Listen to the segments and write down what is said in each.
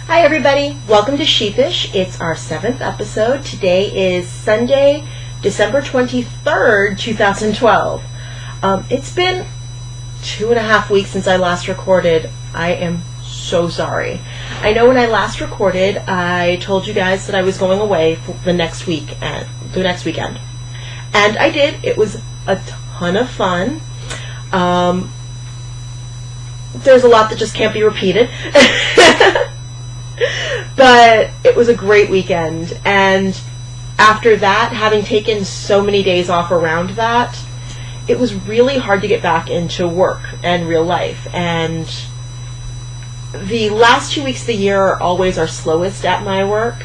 Hi everybody, welcome to Sheepish. It's our 7th episode. Today is Sunday, December 23rd, 2012. It's been 2.5 weeks since I last recorded. I am so sorry. I know when I last recorded, I told you guys that I was going away for the next weekend. And I did. It was a ton of fun. There's a lot that just can't be repeated. But it was a great weekend, and after that, having taken so many days off around that, it was really hard to get back into work and real life. And the last 2 weeks of the year are always our slowest at my work,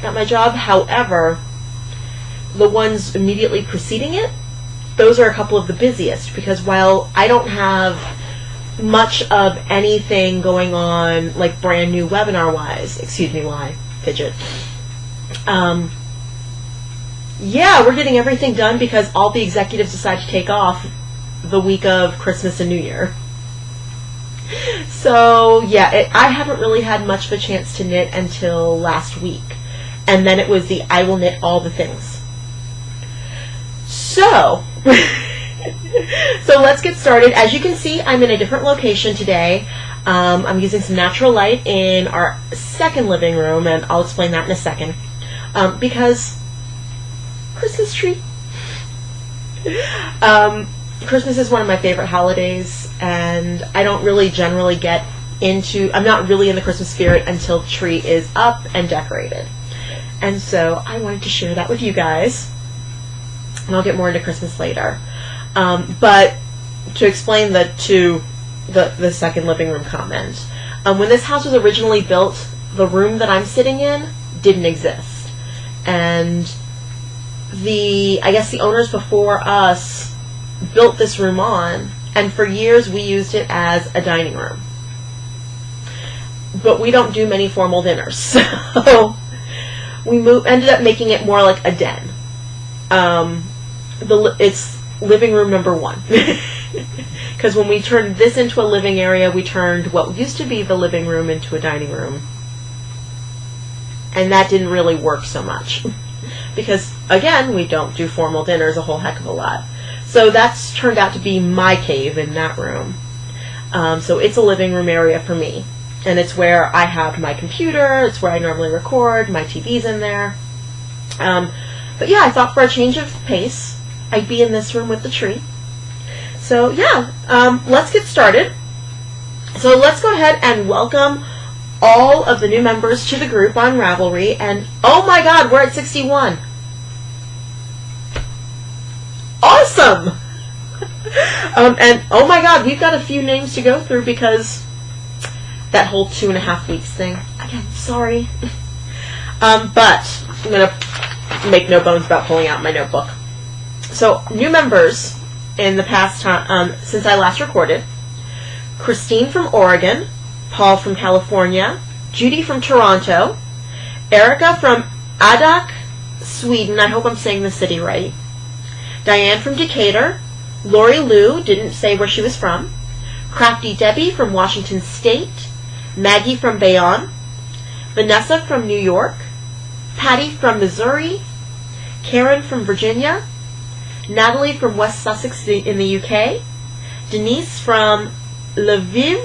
at my job. However, the ones immediately preceding it, those are a couple of the busiest, because while I don't have much of anything going on, like brand new webinar wise, excuse me while I fidget, yeah, we're getting everything done because all the executives decide to take off the week of Christmas and New Year. So yeah, I haven't really had much of a chance to knit until last week, and then it was the I will knit all the things. So so let's get started. As you can see, I'm in a different location today. I'm using some natural light in our second living room, and I'll explain that in a second. Because Christmas tree. Christmas is one of my favorite holidays, and I don't really generally get into, I'm not really in the Christmas spirit until the tree is up and decorated. And so I wanted to share that with you guys, and I'll get more into Christmas later. But to explain the second living room comment, when this house was originally built, the room that I'm sitting in didn't exist, and I guess the owners before us built this room on, and for years we used it as a dining room. But we don't do many formal dinners, so we ended up making it more like a den. It's living room number 1. Because when we turned this into a living area, we turned what used to be the living room into a dining room. And that didn't really work so much. Because, again, we don't do formal dinners a whole heck of a lot. So that's turned out to be my cave in that room. So it's a living room area for me. And it's where I have my computer, it's where I normally record, my TV's in there. But yeah, I thought for a change of pace, I'd be in this room with the tree. So yeah, let's get started. So let's go ahead and welcome all of the new members to the group on Ravelry. And oh my god, we're at 61. Awesome! And oh my god, we've got a few names to go through because that whole 2.5 weeks thing. Again, sorry. But I'm going to make no bones about pulling out my notebook. So, new members in the past time, since I last recorded: Christine from Oregon, Paul from California, Judy from Toronto, Erica from Adak, Sweden, I hope I'm saying the city right, Diane from Decatur, Lori Lou, didn't say where she was from, Crafty Debbie from Washington State, Maggie from Bayonne, Vanessa from New York, Patty from Missouri, Karen from Virginia, Natalie from West Sussex in the UK, Denise from Lviv,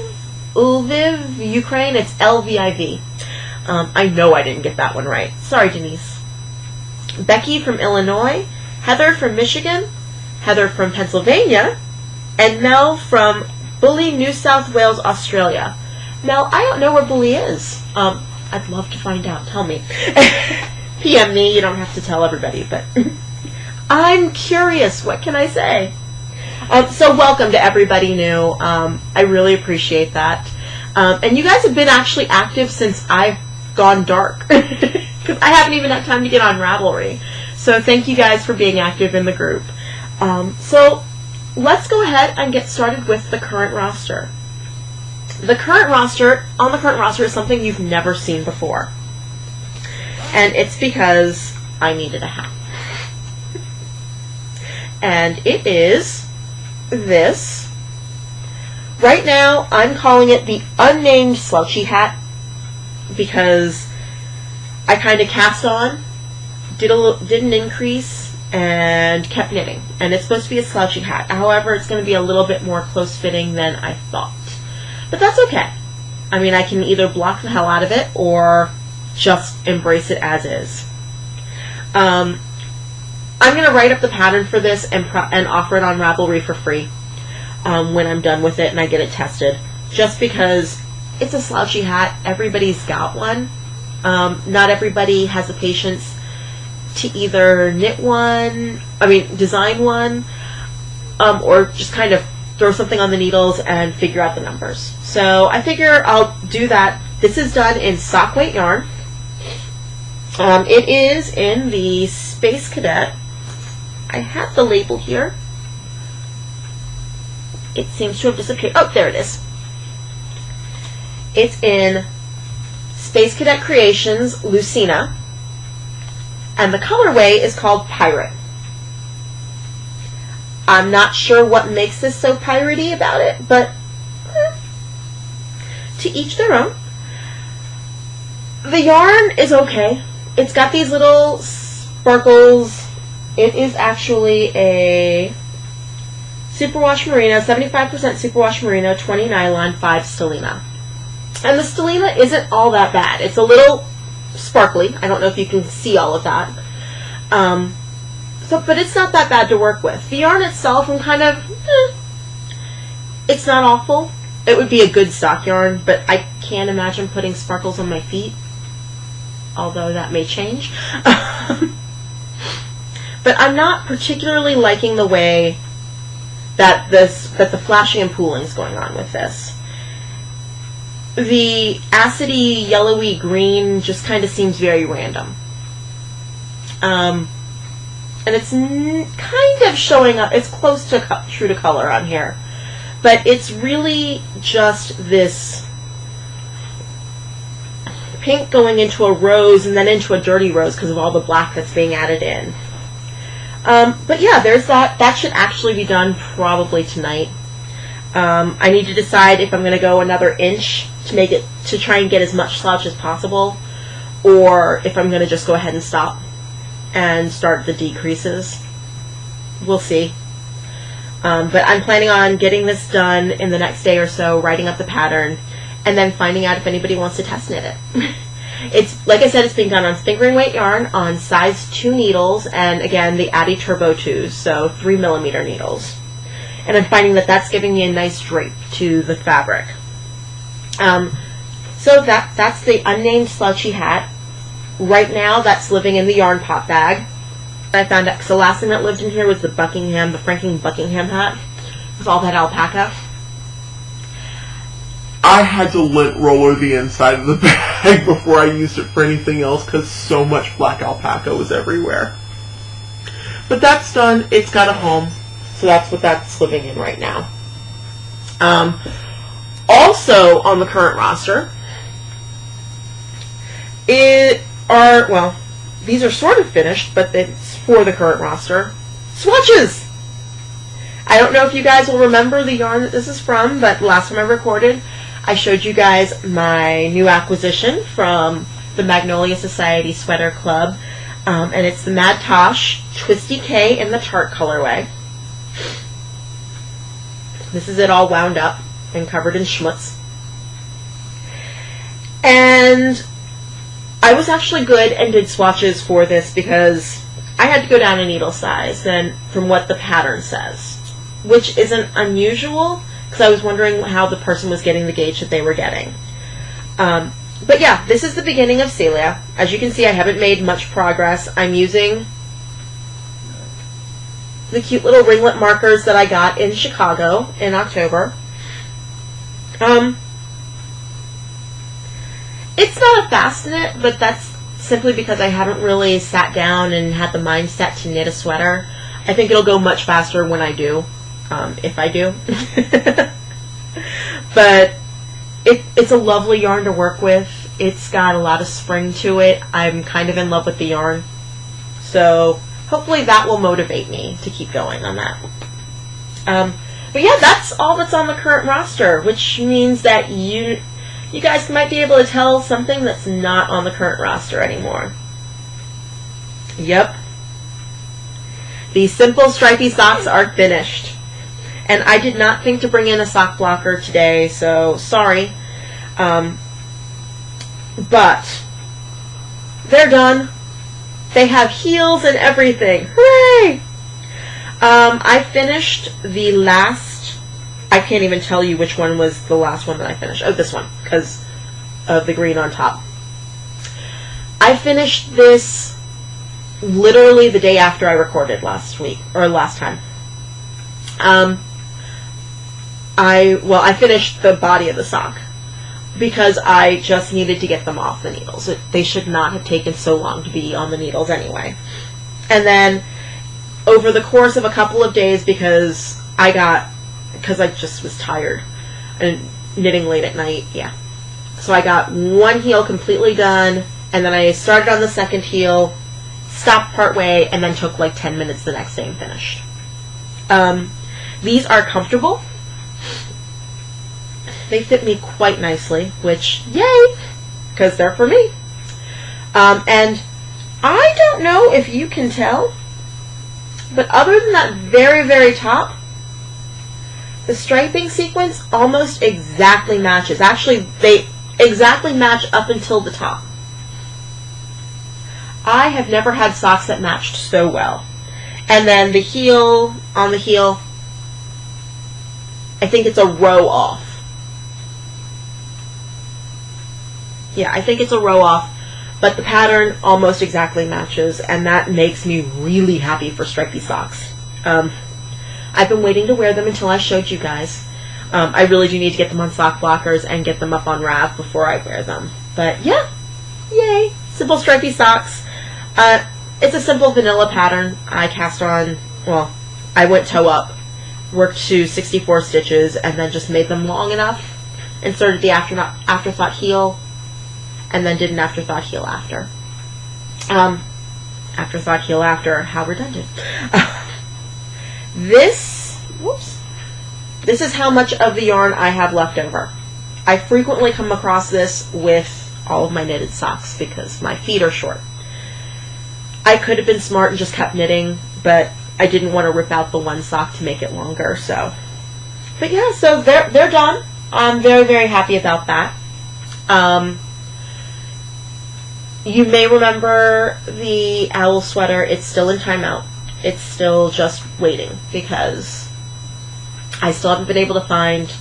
Ukraine. It's Lviv. I know I didn't get that one right. Sorry, Denise. Becky from Illinois, Heather from Michigan, Heather from Pennsylvania, and Mel from Bully, New South Wales, Australia. Mel, I don't know where Bully is. I'd love to find out. Tell me. PM me. You don't have to tell everybody, but I'm curious. What can I say? So welcome to everybody new. I really appreciate that. And you guys have been actually active since I've gone dark. Because I haven't even had time to get on Ravelry. So thank you guys for being active in the group. So let's go ahead and get started with the current roster. On the current roster is something you've never seen before. And it's because I needed a hat. And it is this. Right now, I'm calling it the unnamed slouchy hat. because I kind of cast on, did an increase, and kept knitting. And it's supposed to be a slouchy hat. However, it's going to be a little bit more close fitting than I thought. But that's okay. I mean, I can either block the hell out of it or just embrace it as is. I'm going to write up the pattern for this and offer it on Ravelry for free when I'm done with it and I get it tested. Just because it's a slouchy hat. Everybody's got one. Not everybody has the patience to either design one, or just kind of throw something on the needles and figure out the numbers. So I figure I'll do that. This is done in sock weight yarn. It is in the Space Cadet. I have the label here. It seems to have disappeared. Oh, there it is. It's in Space Cadet Creations Lucina. And the colorway is called Pirate. I'm not sure what makes this so piratey about it, but to each their own. The yarn is okay. It's got these little sparkles. It is actually a superwash merino, 75% superwash merino, 20 nylon, 5 stellina. And the stellina isn't all that bad. It's a little sparkly. I don't know if you can see all of that. But it's not that bad to work with. The yarn itself, I'm kind of, it's not awful. It would be a good stock yarn, but I can't imagine putting sparkles on my feet, although that may change. But I'm not particularly liking the way that the flashing and pooling is going on with this. The acidy, yellowy green just kind of seems very random. And it's kind of showing up, it's close to true to color on here. But it's really just this pink going into a rose and then into a dirty rose because of all the black that's being added in. But yeah, there's that. That should actually be done probably tonight. I need to decide if I'm going to go another inch to try and get as much slouch as possible, or if I'm going to just go ahead and stop and start the decreases. We'll see. But I'm planning on getting this done in the next day or so, writing up the pattern, and then finding out if anybody wants to test knit it. It's, like I said, it's being done on fingering weight yarn on size 2 needles, and again, the Addi Turbo 2s, so 3mm needles. And I'm finding that that's giving me a nice drape to the fabric. So that's the unnamed slouchy hat. Right now, that's living in the yarn pot bag. I found out, because the last thing that lived in here was the Franking Buckingham hat, with all that alpaca. I had to lint roller the inside of the bag before I used it for anything else because so much black alpaca was everywhere. But that's done. It's got a home. So that's living in right now. Also on the current roster, these are sort of finished, but it's for the current roster. Swatches! I don't know if you guys will remember the yarn that this is from, but last time I recorded, I showed you guys my new acquisition from the Magnolia Society Sweater Club, and it's the Mad Tosh Twisty K in the tart colorway. This is it all wound up and covered in schmutz. And I was actually good and did swatches for this because I had to go down a needle size from what the pattern says, which isn't unusual because I was wondering how the person was getting the gauge that they were getting. But yeah, this is the beginning of Celia. As you can see, I haven't made much progress. I'm using the cute little ringlet markers that I got in Chicago in October. It's not a fast knit, but that's simply because I haven't really sat down and had the mindset to knit a sweater. I think it'll go much faster when I do, if I do. But it's a lovely yarn to work with. It's got a lot of spring to it. I'm kind of in love with the yarn. So hopefully that will motivate me to keep going on that. But yeah, that's all that's on the current roster, which means that you you guys might be able to tell something that's not on the current roster anymore. Yep. These simple stripy socks are finished. And I did not think to bring in a sock blocker today, so sorry. But they're done. They have heels and everything. Hooray! I finished the last... I can't even tell you which one was the last one that I finished. Oh, this one, because of the green on top. I finished this literally the day after I recorded last time. I finished the body of the sock because I just needed to get them off the needles. They should not have taken so long to be on the needles anyway. And then over the course of a couple of days, because I just was tired and knitting late at night, yeah. So I got one heel completely done, and then I started on the second heel, stopped partway, and then took like 10 minutes the next day and finished. These are comfortable. They fit me quite nicely, which, yay, because they're for me. And I don't know if you can tell, but other than that very, very top, the striping sequence almost exactly matches. Actually, they exactly match up until the top. I have never had socks that matched so well. And then the heel, on the heel, I think it's a row off. Yeah, I think it's a row off, but the pattern almost exactly matches, and that makes me really happy for stripy socks. I've been waiting to wear them until I showed you guys. I really do need to get them on sock blockers and get them up on Rav before I wear them. But yeah, yay! Simple stripy socks. It's a simple vanilla pattern. I cast on, well, I went toe up, worked to 64 stitches, and then just made them long enough, inserted the afterthought heel, and then did an afterthought heel after. Afterthought heel after, how redundant. This is how much of the yarn I have left over. I frequently come across this with all of my knitted socks because my feet are short. I could have been smart and just kept knitting, but I didn't want to rip out the one sock to make it longer, so. But yeah, so they're done. I'm very, very happy about that. You may remember the owl sweater. It's still in timeout. It's still just waiting because I still haven't been able to find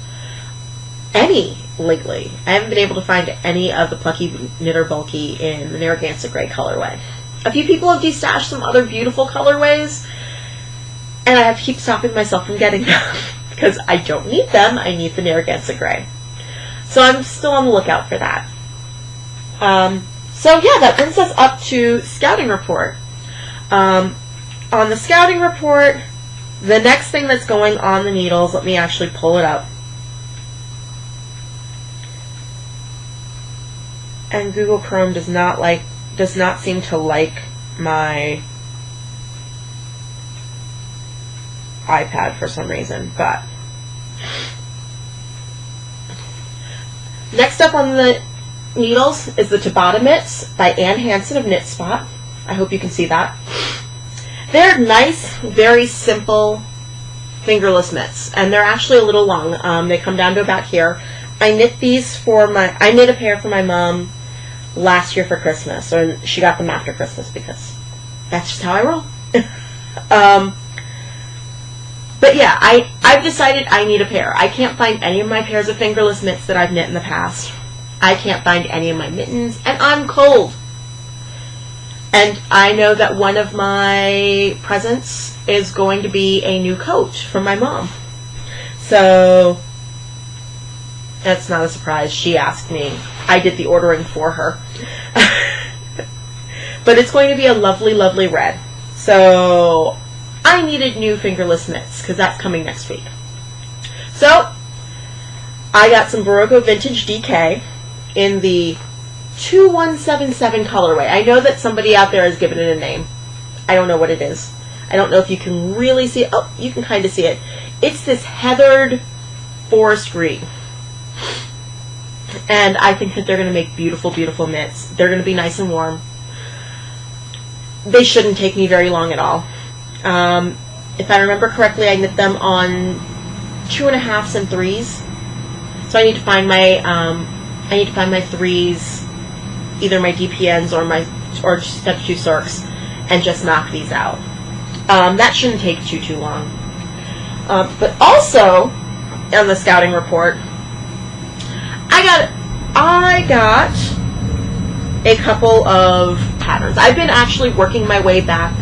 any lately. I haven't been able to find any of the Plucky Knitter Bulky in the Narragansett Gray colorway. A few people have destashed some other beautiful colorways, and I have to keep stopping myself from getting them because I don't need them. I need the Narragansett Gray. So I'm still on the lookout for that. So yeah, that brings us up to Scouting Report. On the Scouting Report, the next thing that's going on the needles, let me actually pull it up. And Google Chrome does not seem to like my iPad for some reason, but next up on the needles is the Tabata Mitts by Ann Hansen of Knit Spot. I hope you can see that. They're nice, very simple fingerless mitts, and they're actually a little long. They come down to about here. I knit a pair for my mom last year for Christmas, or she got them after Christmas because that's just how I roll. But yeah, I've decided I need a pair. I can't find any of my pairs of fingerless mitts that I've knit in the past. I can't find any of my mittens, and I'm cold. And I know that one of my presents is going to be a new coat from my mom. So that's not a surprise. She asked me. I did the ordering for her. But it's going to be a lovely, lovely red. So I needed new fingerless mitts because that's coming next week. So I got some Barocco Vintage DK in the 2177 colorway. I know that somebody out there has given it a name. I don't know what it is. I don't know if you can really see it. Oh, you can kind of see it. It's this heathered forest green. And I think that they're going to make beautiful, beautiful mitts. They're going to be nice and warm. They shouldn't take me very long at all. If I remember correctly, I knit them on 2.5s and 3s. So I need to find my 3s, either my DPNs or just step 2 circs, and just knock these out. That shouldn't take too long. But also, on the scouting report, I got a couple of patterns. I've been actually working my way back.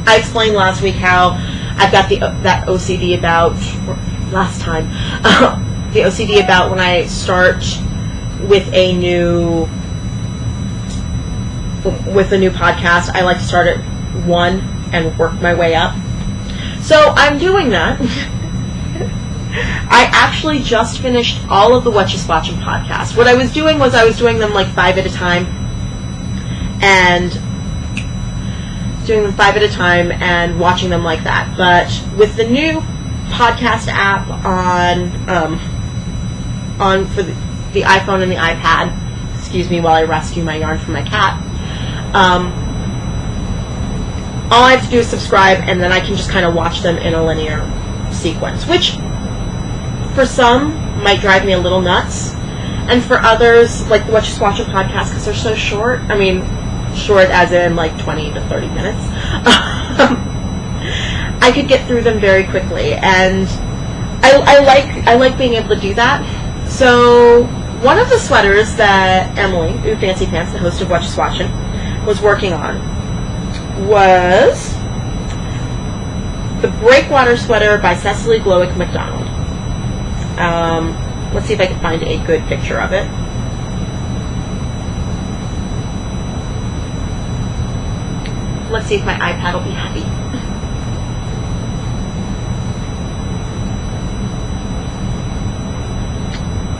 I explained last week how I've got that OCD about last time. The OCD about when I start with a new podcast, I like to start at 1 and work my way up. So I'm doing that. I actually just finished all of the What You Swatchin' podcasts. What I was doing was I was doing them like 5 at a time, and watching them like that. But with the new podcast app on for the iPhone and the iPad, excuse me while I rescue my yarn from my cat, all I have to do is subscribe, and then I can just kind of watch them in a linear sequence, which for some might drive me a little nuts, and for others, like the What You Swatchin' podcast, because they're so short, I mean, short as in like 20 to 30 minutes, I could get through them very quickly, and I like being able to do that. So one of the sweaters that Emily, Ooh Fancy Pants, the host of What You Swatchin', was working on was the Breakwater sweater by Cecily Glowick McDonald. Let's see if I can find a good picture of it. Let's see if my iPad will be happy.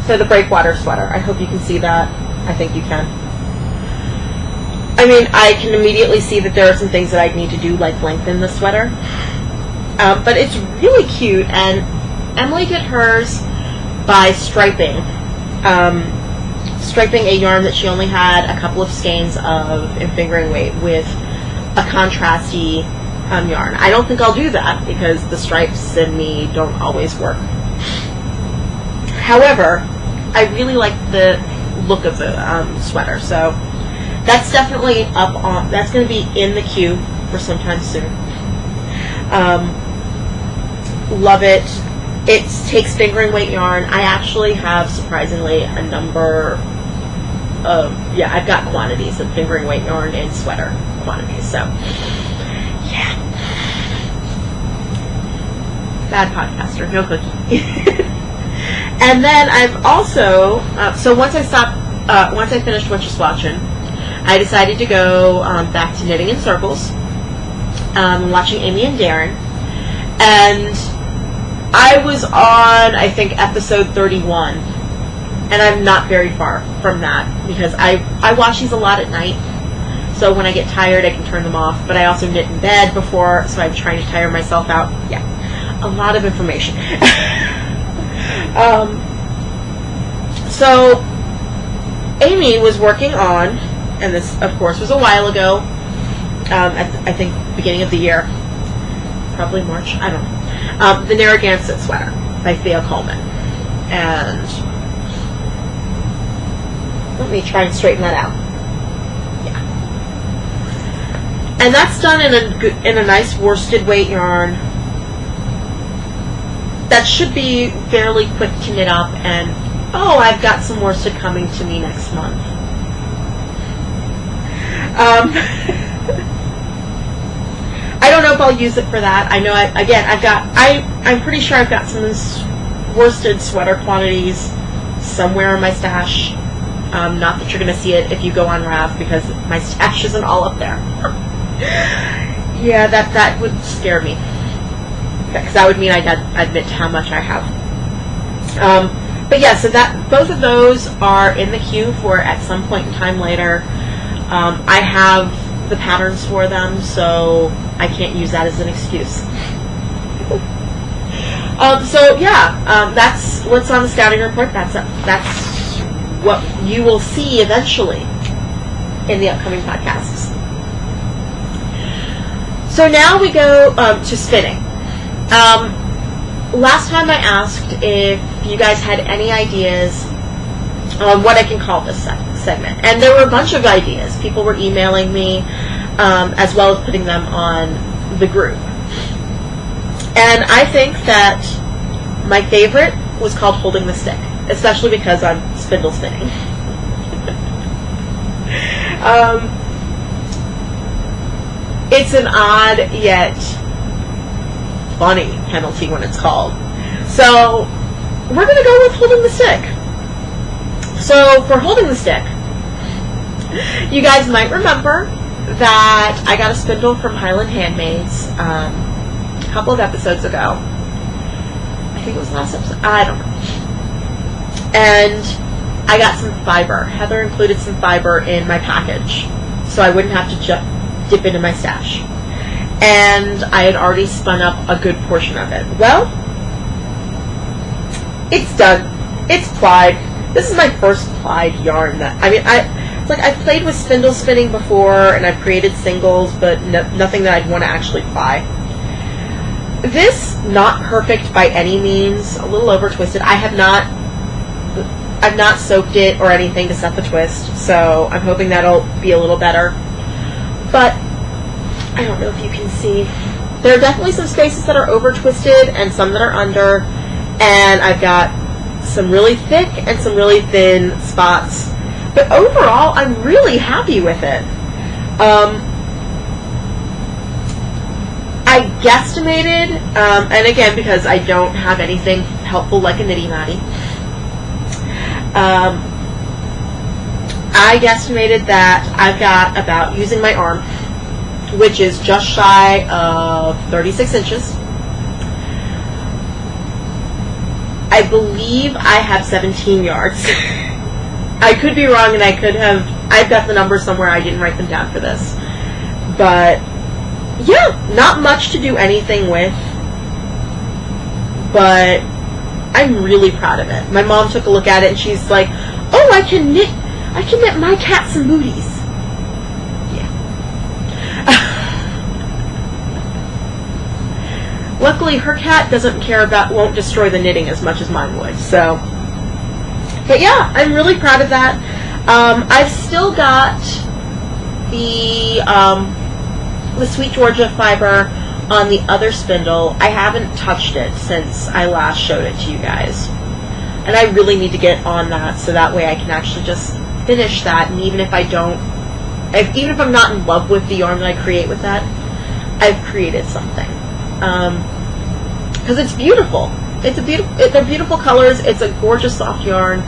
So the Breakwater sweater. I hope you can see that. I think you can. I mean, I can immediately see that there are some things that I need to do, like lengthen the sweater. But it's really cute, and Emily did hers by striping. Striping a yarn that she only had a couple of skeins of in fingering weight with a contrasty yarn. I don't think I'll do that because the stripes in me don't always work. However, I really like the look of the sweater, so that's definitely up on. That's going to be in the queue for sometime soon. Love it. It takes fingering weight yarn. I actually have surprisingly a number of, I've got quantities of fingering weight yarn and sweater quantities, so yeah. Bad podcaster, no cookie. And then I've also, so once I finished What You Swatchin', I decided to go back to Knitting in Circles, watching Amy and Darren, and I was on, I think, episode 31, and I'm not very far from that, because I watch these a lot at night, so when I get tired I can turn them off, but I also knit in bed before, so I'm trying to tire myself out. Yeah, a lot of information. So Amy was working on, and this of course was a while ago, I think beginning of the year, probably March, I don't know, the Narragansett sweater by Thea Coleman. And let me try and straighten that out. Yeah. And that's done in a nice worsted weight yarn. That should be fairly quick to knit up, and I've got some worsted coming to me next month. I don't know if I'll use it for that. I know, I'm pretty sure I've got some worsted sweater quantities somewhere in my stash. Not that you're going to see it if you go on Rav, because my stash isn't all up there. Yeah, that would scare me. Because that would mean I'd admit how much I have. But yeah, so both of those are in the queue for at some point in time later. I have the patterns for them, so I can't use that as an excuse. So yeah, that's what's on the scouting report. That's what you will see eventually in the upcoming podcasts. So now we go to spinning. Last time I asked if you guys had any ideas on what I can call this segment. And there were a bunch of ideas. People were emailing me, as well as putting them on the group. And I think that my favorite was called Holding the Stick, especially because I'm spindle spinning. It's an odd yet funny penalty when it's called. So we're going to go with Holding the Stick. So for Holding the Stick, you guys might remember that I got a spindle from Highland Handmaids a couple of episodes ago. I think it was last episode. I don't know. And I got some fiber. Heather included some fiber in my package, so I wouldn't have to dip into my stash. And I had already spun up a good portion of it. Well, it's done. It's plied. This is my first plied yarn. I've played with spindle spinning before, and I've created singles, but nothing that I'd want to actually ply. This, not perfect by any means, a little over twisted. I've not soaked it or anything to set the twist, so I'm hoping that'll be a little better. But I don't know if you can see. There are definitely some spaces that are over twisted and some that are under, and I've got some really thick and some really thin spots. But overall, I'm really happy with it. I guesstimated, and again, because I don't have anything helpful like a nitty-matty, I guesstimated that I've got about, using my arm, which is just shy of 36 inches. I believe I have 17 yards. I could be wrong, and I've got the numbers somewhere. I didn't write them down for this. But, yeah, not much to do anything with. But I'm really proud of it. My mom took a look at it, and she's like, oh, I can knit my cat some booties. Yeah. Luckily, her cat won't destroy the knitting as much as mine would, so. But yeah, I'm really proud of that. I've still got the Sweet Georgia fiber on the other spindle. I haven't touched it since I last showed it to you guys. And I really need to get on that so that way I can actually just finish that. And even if I'm not in love with the yarn that I create with that, I've created something. Because it's beautiful. They're beautiful colors. It's a gorgeous soft yarn.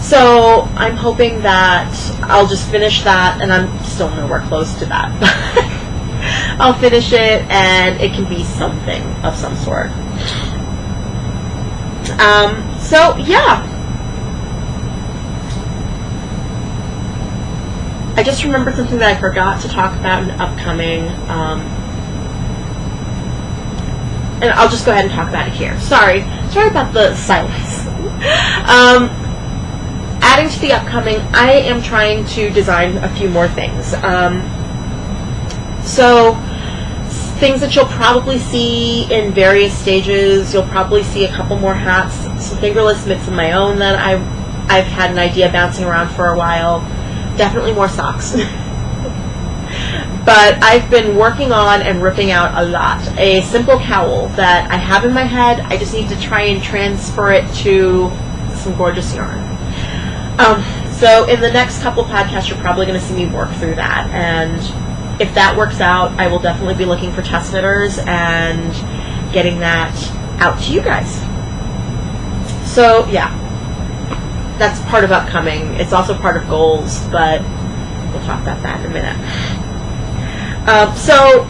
So I'm hoping that I'll just finish that, and I'm still nowhere close to that. I'll finish it, and it can be something of some sort. So yeah. I just remembered something that I forgot to talk about in the upcoming, and I'll just go ahead and talk about it here. Sorry about the silence. Adding to the upcoming, I am trying to design a few more things. So, things that you'll probably see in various stages. You'll probably see a couple more hats, some fingerless mitts of my own that I've had an idea bouncing around for a while. Definitely more socks. But I've been working on and ripping out a lot. A simple cowl that I have in my head. I just need to try and transfer it to some gorgeous yarn. So in the next couple podcasts, you're probably going to see me work through that. And if that works out, I will definitely be looking for test knitters and getting that out to you guys. So yeah, that's part of upcoming. It's also part of goals, but we'll talk about that in a minute. So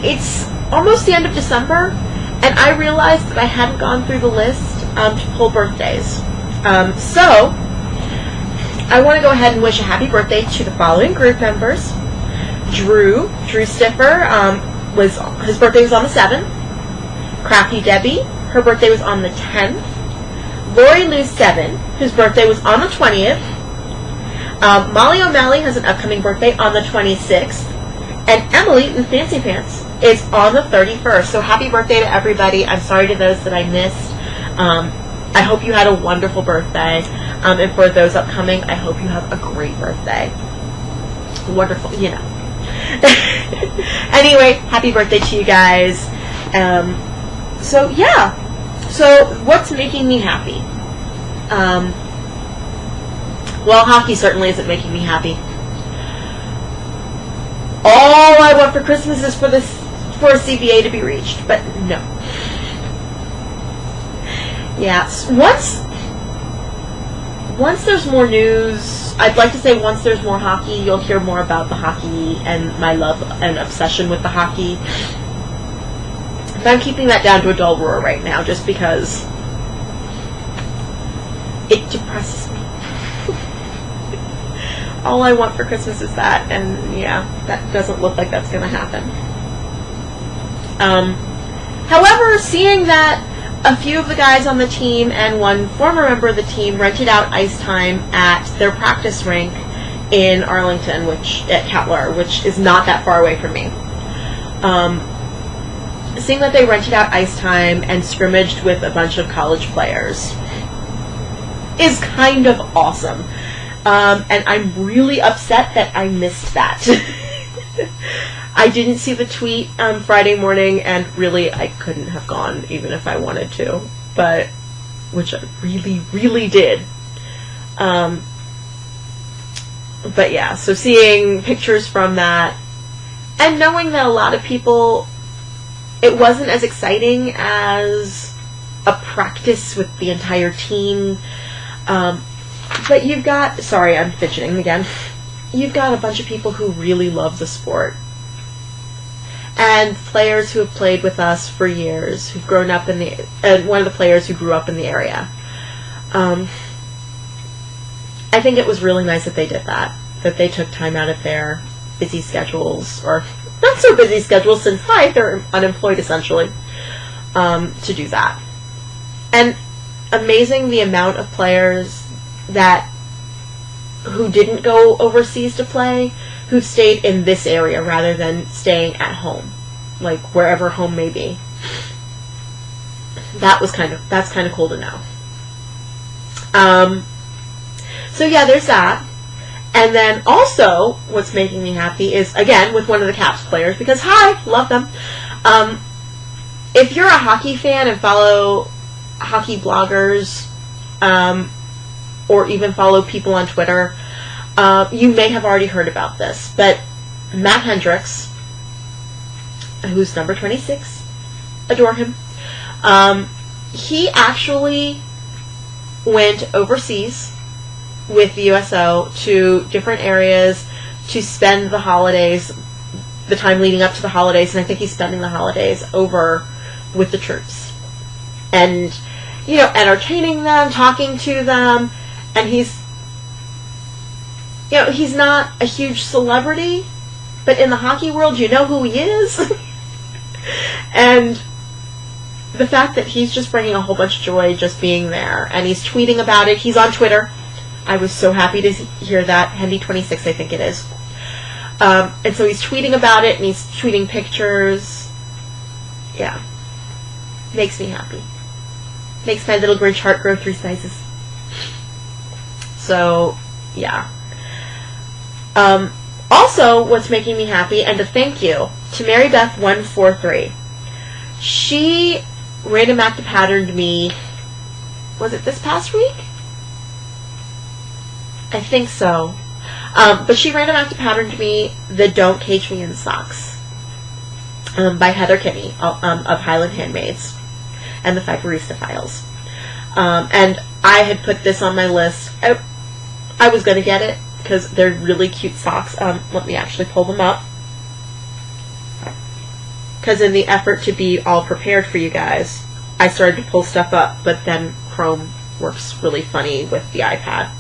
it's almost the end of December, and I realized that I hadn't gone through the list to pull birthdays. So I want to go ahead and wish a happy birthday to the following group members. Drew Stiffer, his birthday was on the 7th. Crafty Debbie, her birthday was on the 10th. Lori Lou 7, whose birthday was on the 20th. Molly O'Malley has an upcoming birthday on the 26th. And Emily in Fancy Pants is on the 31st. So happy birthday to everybody. I'm sorry to those that I missed. I hope you had a wonderful birthday. And for those upcoming, I hope you have a great birthday. Wonderful, you know. Anyway, happy birthday to you guys. So, yeah. So, what's making me happy? Well, hockey certainly isn't making me happy. All I want for Christmas is for a CBA to be reached, but no. Yeah, once there's more news, I'd like to say once there's more hockey, you'll hear more about the hockey and my love and obsession with the hockey. But I'm keeping that down to a dull roar right now, just because it depresses me. All I want for Christmas is that, and yeah, that doesn't look like that's going to happen. However, seeing that a few of the guys on the team and one former member of the team rented out ice time at their practice rink in Arlington, at Catlar, which is not that far away from me. Seeing that they rented out ice time and scrimmaged with a bunch of college players is kind of awesome. And I'm really upset that I missed that. I didn't see the tweet on Friday morning, and really I couldn't have gone even if I wanted to, which I really, really did. But yeah, so seeing pictures from that, and knowing that a lot of people, it wasn't as exciting as a practice with the entire team. But you've got, sorry, I'm fidgeting again. You've got a bunch of people who really love the sport. And players who have played with us for years, who've grown up in one of the players who grew up in the area. I think it was really nice that they did that they took time out of their busy schedules, or not so busy schedules since, they're unemployed essentially, to do that. And amazing the amount of players who didn't go overseas to play, who stayed in this area rather than staying at home, like wherever home may be. That's kind of cool to know. So yeah, there's that. And then also, what's making me happy is, again, with one of the Caps players, because love them. If you're a hockey fan and follow hockey bloggers, or even follow people on Twitter, you may have already heard about this, but Matt Hendricks, who's number 26, adore him, he actually went overseas with the USO to different areas to spend the holidays, the time leading up to the holidays, and I think he's spending the holidays over with the troops. And, entertaining them, talking to them, and he's not a huge celebrity, but in the hockey world, you know who he is. And the fact that he's just bringing a whole bunch of joy just being there, and he's tweeting about it. He's on Twitter. I was so happy to hear that. Hendy26, I think it is. And so he's tweeting about it, and he's tweeting pictures. Yeah. Makes me happy. Makes my little Grinch heart grow 3 sizes. So, yeah. Also, what's making me happy, and a thank you to MaryBeth143. She random active patterned me, was it this past week? I think so. But she random active patterned me the Don't Cage Me in Socks by Heather Kinney of Highland Handmaids and the Fiberista Files. And I had put this on my list. I was going to get it because they're really cute socks. Let me actually pull them up. Because in the effort to be all prepared for you guys, I started to pull stuff up, but then Chrome works really funny with the iPad.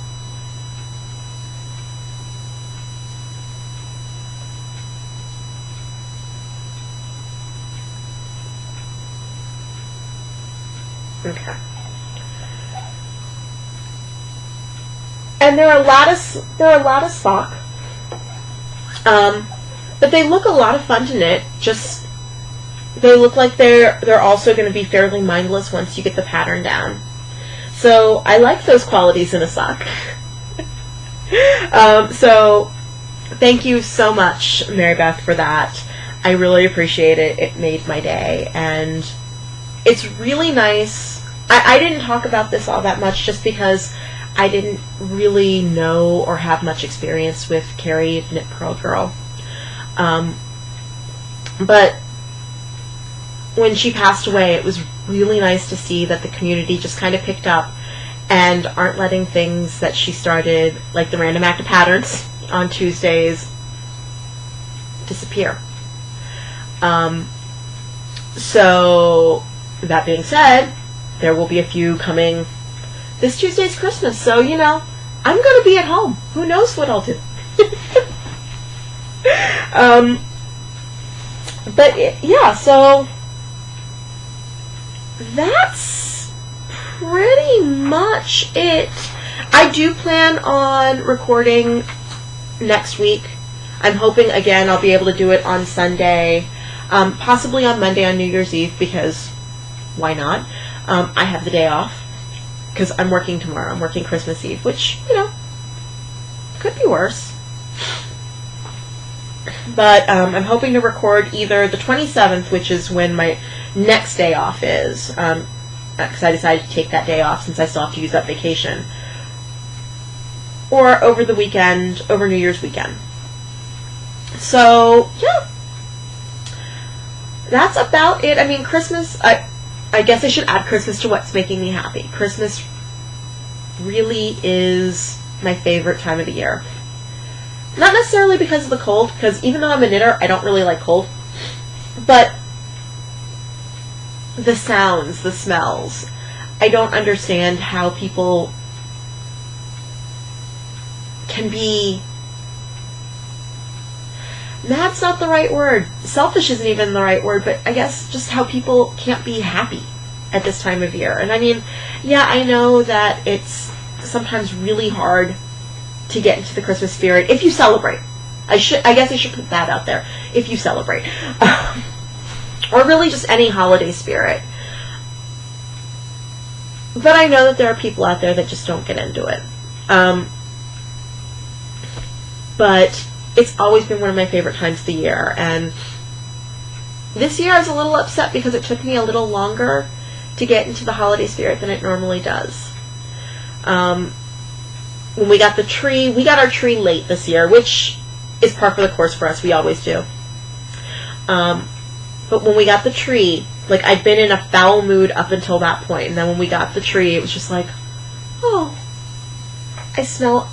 Okay. And they're a lattice sock. But they look a lot of fun to knit. Just, they look like they're also going to be fairly mindless once you get the pattern down. So I like those qualities in a sock. So thank you so much, Mary Beth, for that. I really appreciate it. It made my day. And it's really nice. I didn't talk about this all that much just because I didn't really know or have much experience with Carrie Knit Pearl Girl. But when she passed away, it was really nice to see that the community just kind of picked up and aren't letting things that she started, like the Random Act of Patterns on Tuesdays, disappear. So, that being said, there will be a few coming. This Tuesday's Christmas, so, you know, I'm going to be at home. Who knows what I'll do? Yeah, so that's pretty much it. I do plan on recording next week. I'm hoping, again, I'll be able to do it on Sunday, possibly on Monday on New Year's Eve, because why not? I have the day off, because I'm working tomorrow. I'm working Christmas Eve, which, you know, could be worse. But I'm hoping to record either the 27th, which is when my next day off is, because I decided to take that day off since I still have to use that vacation, or over the weekend, over New Year's weekend. So, yeah. That's about it. I mean, Christmas, I guess I should add Christmas to what's making me happy. Christmas really is my favorite time of the year. Not necessarily because of the cold, because even though I'm a knitter, I don't really like cold. But the sounds, the smells, I don't understand how people can be... Mad's not the right word. Selfish isn't even the right word, but I guess just how people can't be happy at this time of year. And I mean, yeah, I know that it's sometimes really hard to get into the Christmas spirit if you celebrate. I guess I should put that out there. If you celebrate. Or really just any holiday spirit. But I know that there are people out there that just don't get into it. But it's always been one of my favorite times of the year. And this year I was a little upset because it took me a little longer to get into the holiday spirit than it normally does. When we got the tree, we got our tree late this year, which is par for the course for us. We always do. But when we got the tree, like, I'd been in a foul mood up until that point, and then when we got the tree, it was just like, oh, I smell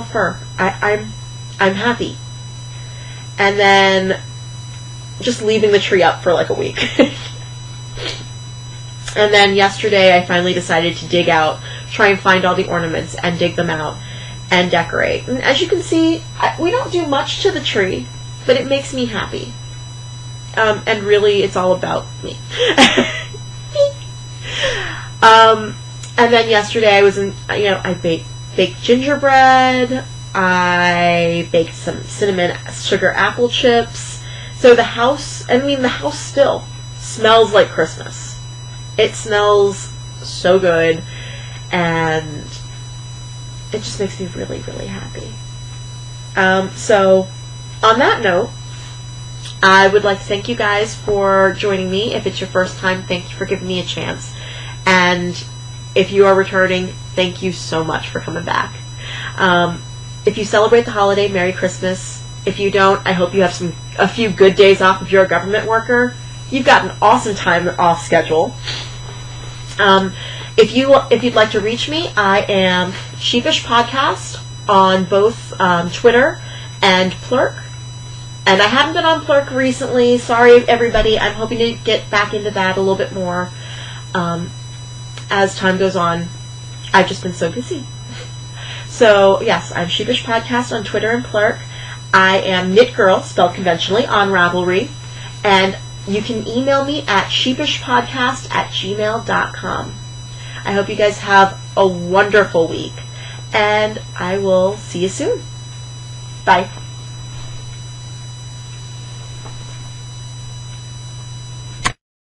fur. I'm happy. And then just leaving the tree up for like a week. And then yesterday I finally decided to dig out, try and find all the ornaments and dig them out and decorate. And as you can see, we don't do much to the tree, but it makes me happy. And really, it's all about me. And then yesterday I was I baked gingerbread. I baked some cinnamon sugar apple chips. So the house still smells like Christmas. It smells so good, and it just makes me really, really happy. So, on that note, I would like to thank you guys for joining me. If it's your first time, thank you for giving me a chance. And if you are returning, thank you so much for coming back. If you celebrate the holiday, Merry Christmas. If you don't, I hope you have a few good days off if you're a government worker. You've got an awesome time off schedule. If you'd like to reach me, I am Sheepish Podcast on both Twitter and Plurk. And I haven't been on Plurk recently. Sorry, everybody. I'm hoping to get back into that a little bit more as time goes on. I've just been so busy. So, yes, I'm Sheepish Podcast on Twitter and Plurk. I am Knit Girl, spelled conventionally, on Ravelry. And you can email me at sheepishpodcast@gmail.com. I hope you guys have a wonderful week. and I will see you soon. Bye.